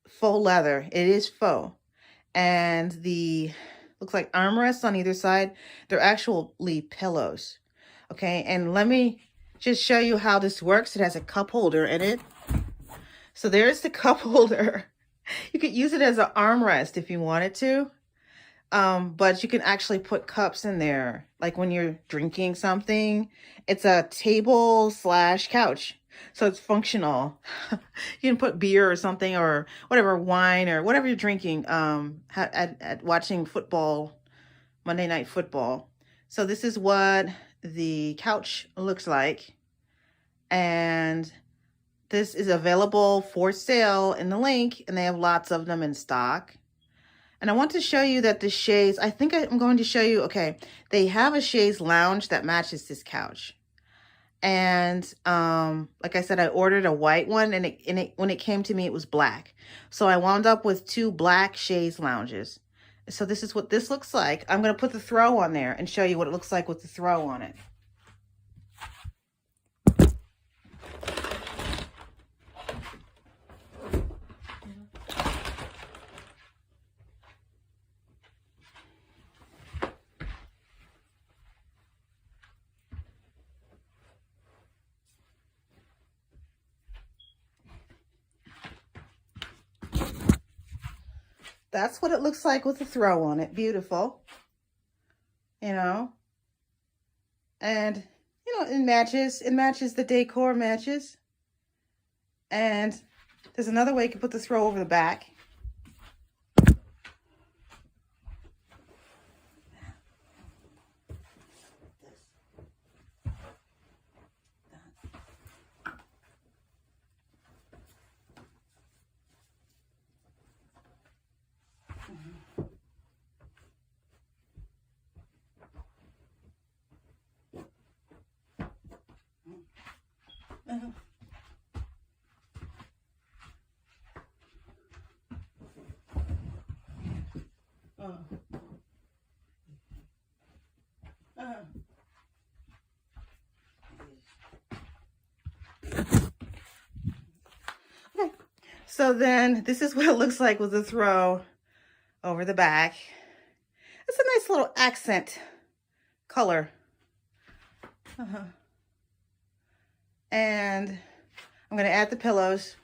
faux leather. It is faux. And the, looks like armrests on either side. They're actually pillows. Okay, and let me just show you how this works. It has a cup holder in it. So there's the cup holder. You could use it as an armrest if you wanted to. But you can actually put cups in there. Like when you're drinking something, it's a table / couch. So it's functional. You can put beer or something or whatever, wine or whatever you're drinking, at watching football, Monday Night Football. So this is what the couch looks like. And this is available for sale in the link, and they have lots of them in stock. And I want to show you that the chaise, I think I'm going to show you, okay, they have a chaise lounge that matches this couch. And like I said, I ordered a white one, and when it came to me, it was black. So I wound up with 2 black chaise lounges. So this is what this looks like. I'm going to put the throw on there and show you what it looks like with the throw on it. That's what it looks like with the throw on it. Beautiful. You know. And, you know, it matches. It matches the decor matches. And there's another way you can put the throw over the back. Okay, so then this is what it looks like with the throw over the back. It's a nice little accent color. And I'm going to add the pillows.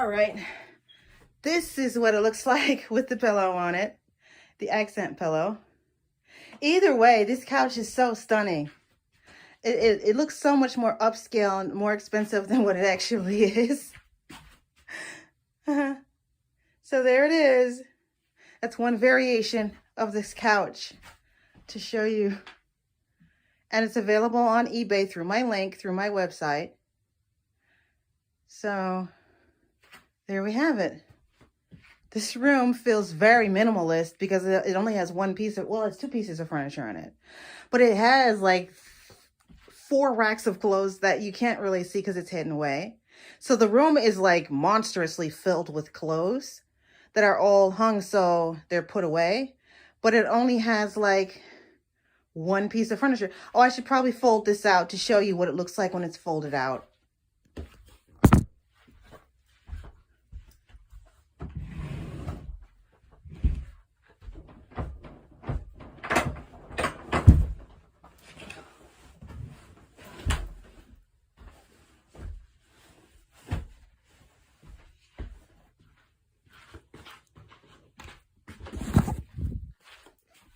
All right, this is what it looks like with the pillow on it, the accent pillow. Either way, this couch is so stunning. It looks so much more upscale and more expensive than what it actually is. So there it is. That's one variation of this couch to show you. And it's available on eBay through my link, through my website. So there we have it. This room feels very minimalist because it only has one piece of, well, it's two pieces of furniture in it. But it has like 4 racks of clothes that you can't really see because it's hidden away. So the room is like monstrously filled with clothes that are all hung so they're put away. But it only has like one piece of furniture. Oh, I should probably fold this out to show you what it looks like when it's folded out.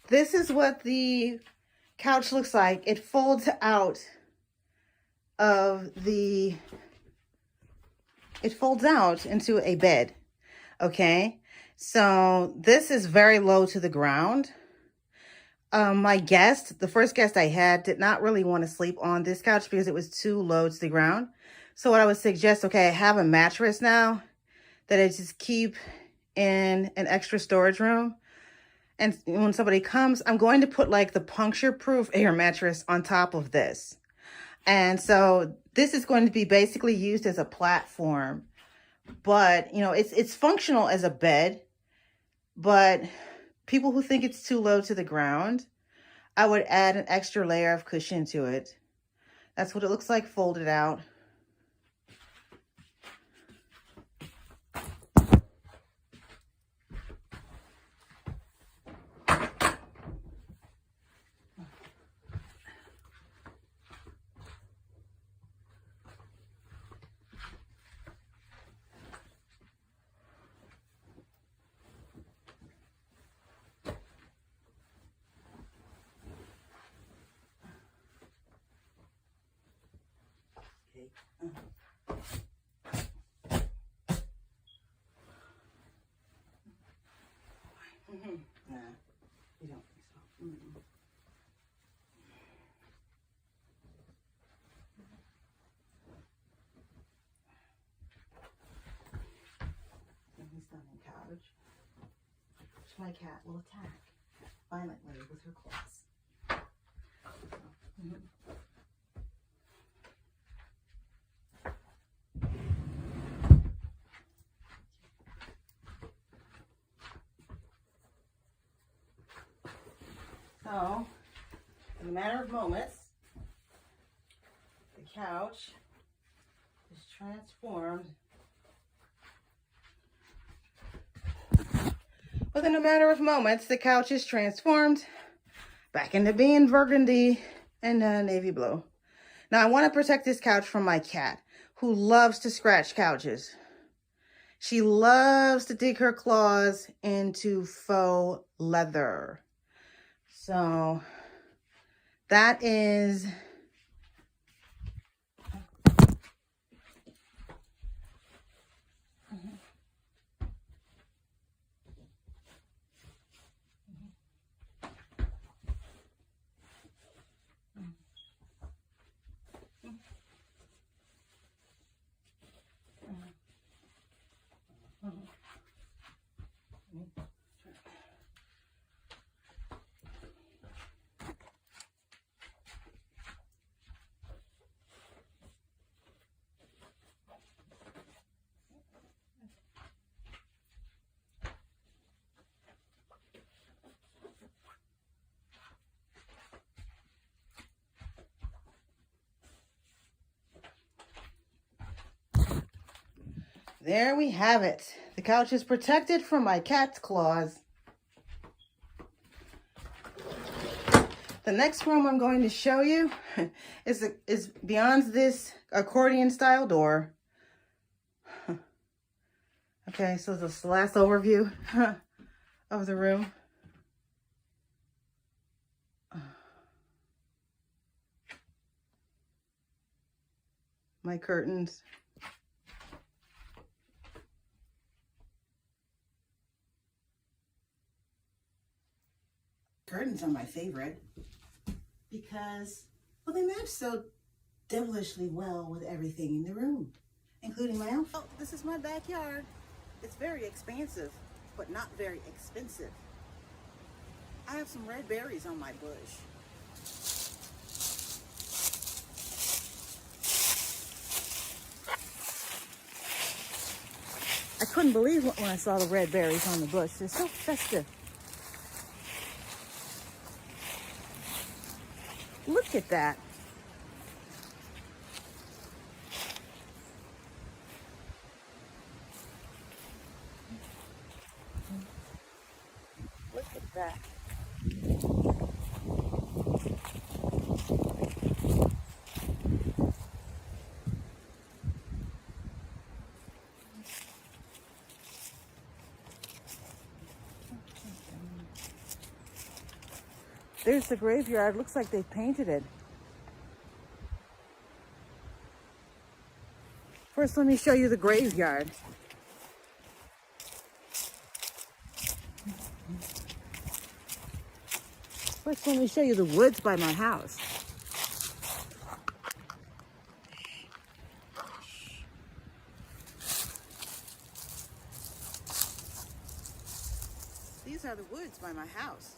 This is what the couch looks like. It folds out into a bed. Okay. So this is very low to the ground. The first guest I had did not really want to sleep on this couch because it was too low to the ground. So what I would suggest, okay, I have a mattress now that I just keep in an extra storage room. And when somebody comes, I'm going to put like the puncture-proof air mattress on top of this. And so this is going to be basically used as a platform. But, you know, it's functional as a bed. But people who think it's too low to the ground, I would add an extra layer of cushion to it. That's what it looks like folded out. Nah, you don't think so. He's done the couch, which my cat will attack violently with her claws. So, in a matter of moments, the couch is transformed. Within a matter of moments, the couch is transformed back into being burgundy and navy blue. Now, I want to protect this couch from my cat, who loves to scratch couches. She loves to dig her claws into faux leather. So that is there we have it. The couch is protected from my cat's claws. The next room I'm going to show you is beyond this accordion style door. Okay, so this is the last overview of the room. My curtains. Curtains are my favorite because, well, they match so devilishly well with everything in the room, including my outfit. Oh, this is my backyard. It's very expansive, but not very expensive. I have some red berries on my bush. I couldn't believe when I saw the red berries on the bush. They're so festive. Look at that. Look at that. There's the graveyard. Looks like they painted it. First, let me show you the graveyard. First, let me show you the woods by my house. These are the woods by my house.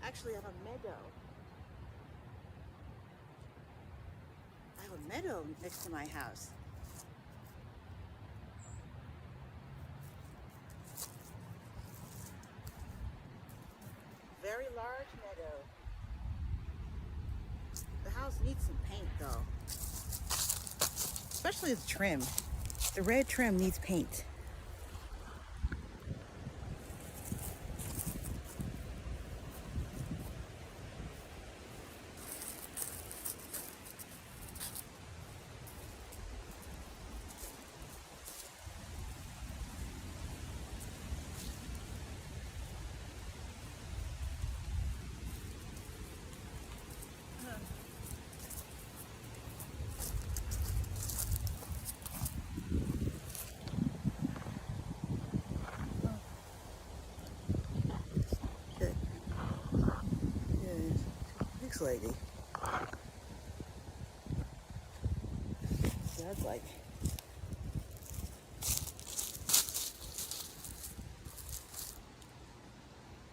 Actually, I have a meadow. I have a meadow next to my house. Very large meadow. The house needs some paint though. Especially the trim. The red trim needs paint. Lady. So that's like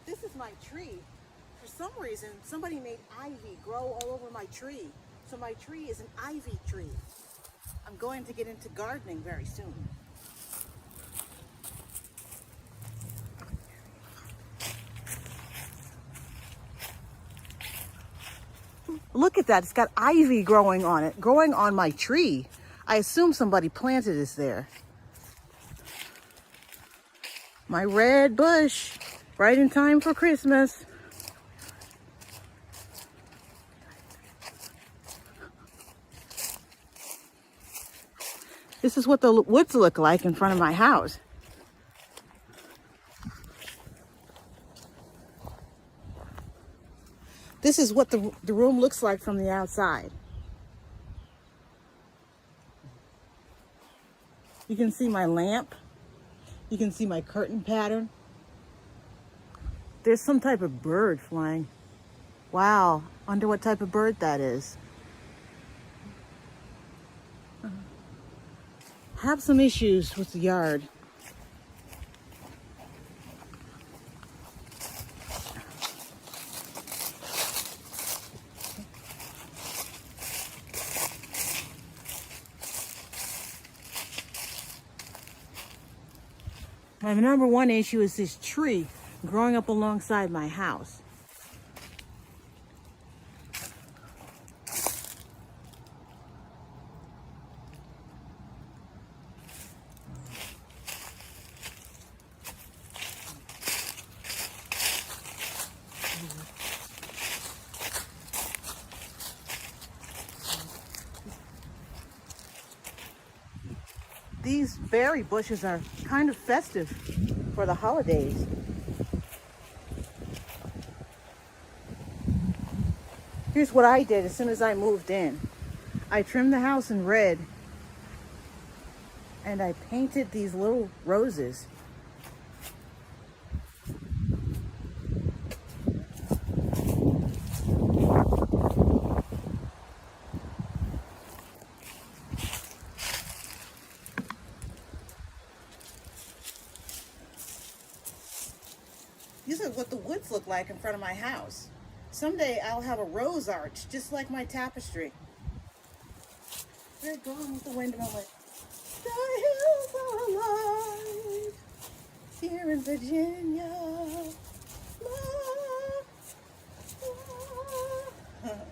this is my tree. For some reason, somebody made ivy grow all over my tree. So my tree is an ivy tree. I'm going to get into gardening very soon. Look at that, it's got ivy growing on it, growing on my tree. I assume somebody planted this there. My red bush, right in time for Christmas. This is what the woods look like in front of my house. This is what the room looks like from the outside. You can see my lamp. You can see my curtain pattern. There's some type of bird flying. Wow, wonder what type of bird that is. Have some issues with the yard. My number one issue is this tree growing up alongside my house. these berry bushes are kind of festive for the holidays. Here's what I did as soon as I moved in. I trimmed the house in red and I painted these little roses. These are what the woods look like in front of my house. Someday I'll have a rose arch, just like my tapestry. They're going with the wind moment. The hills are alive here in Virginia. La, la, la.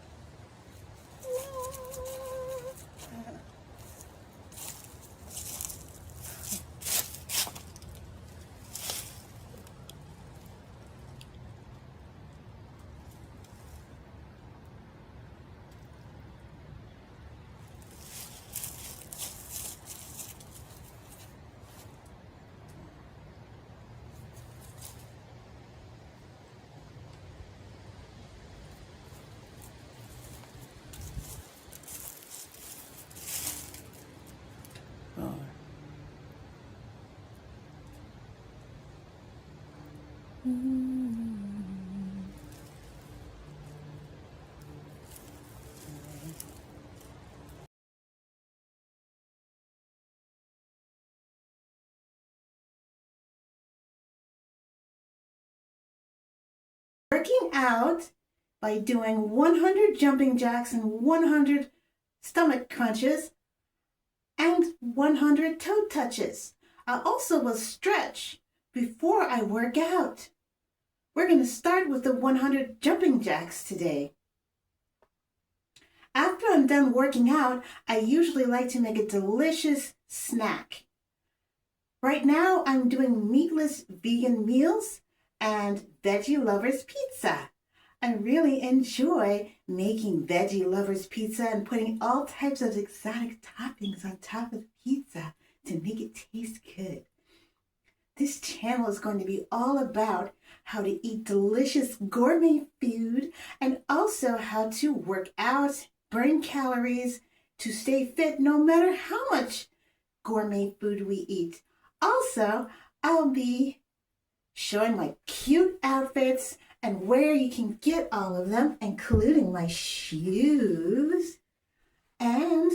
Working out by doing 100 jumping jacks and 100 stomach crunches and 100 toe touches. I also will stretch before I work out. We're going to start with the 100 jumping jacks today. After I'm done working out, I usually like to make a delicious snack. Right now, I'm doing meatless vegan meals and veggie lovers pizza. I really enjoy making veggie lovers pizza and putting all types of exotic toppings on top of the pizza to make it taste good. This channel is going to be all about how to eat delicious gourmet food and also how to work out, burn calories, to stay fit no matter how much gourmet food we eat. Also, I'll be showing my cute outfits and where you can get all of them, including my shoes and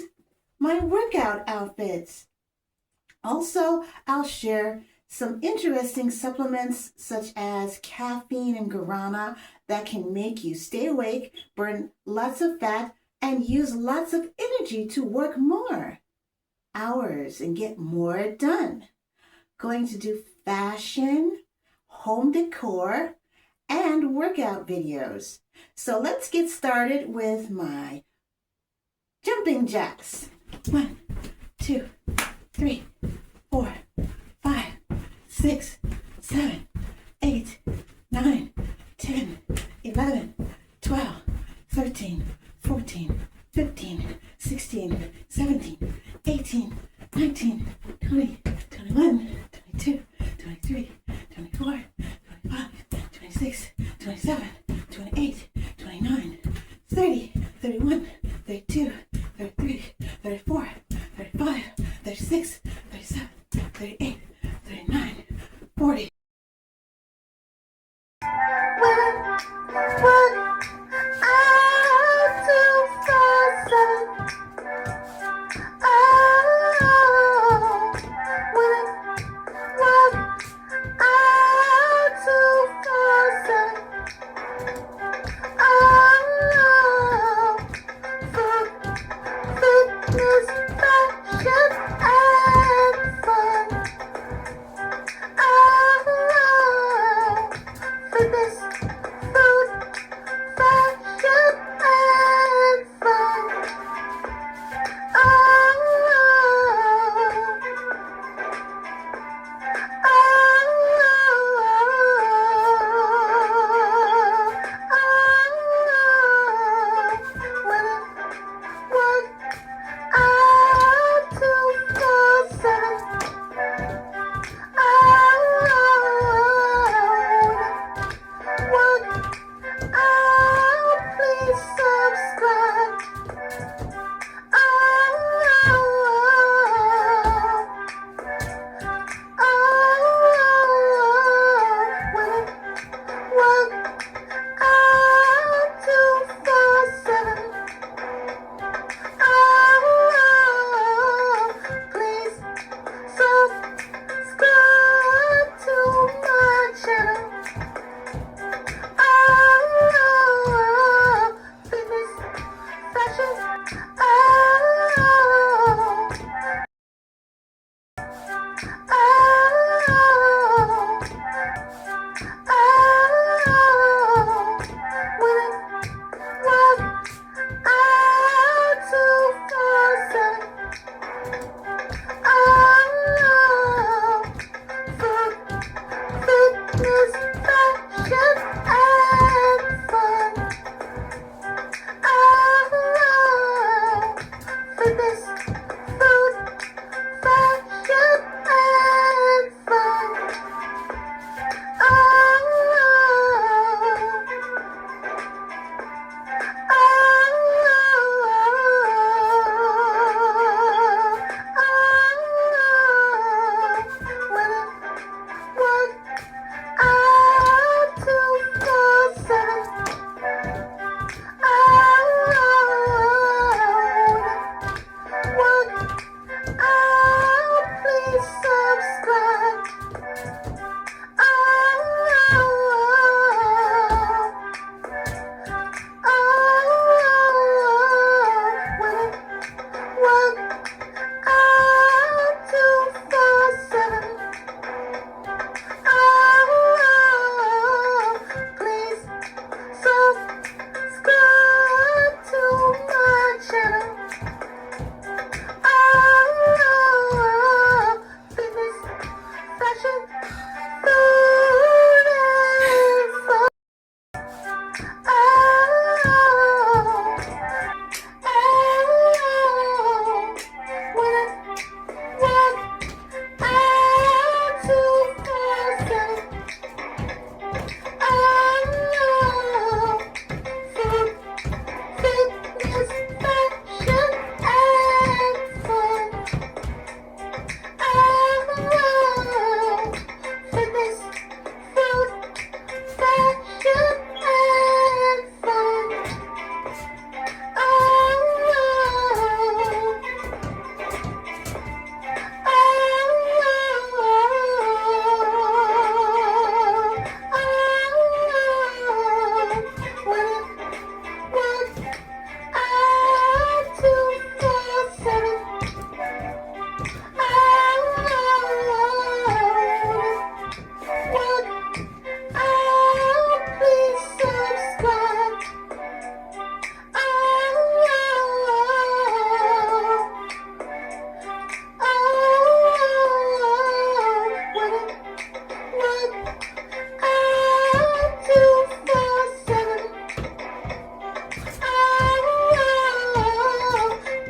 my workout outfits. Also, I'll share some interesting supplements such as caffeine and guarana that can make you stay awake, burn lots of fat, and use lots of energy to work more hours and get more done. Going to do fashion, home decor, and workout videos. So let's get started with my jumping jacks. 1, 2, 3, 4, 5, 6, 7, 8, 9, 10, 11, 12, 13, 14, 15, 16, 17, 18, 19, 20, 21, 22, 23, 24, 25, 26, 27, 28, 29, 30, 31, 32,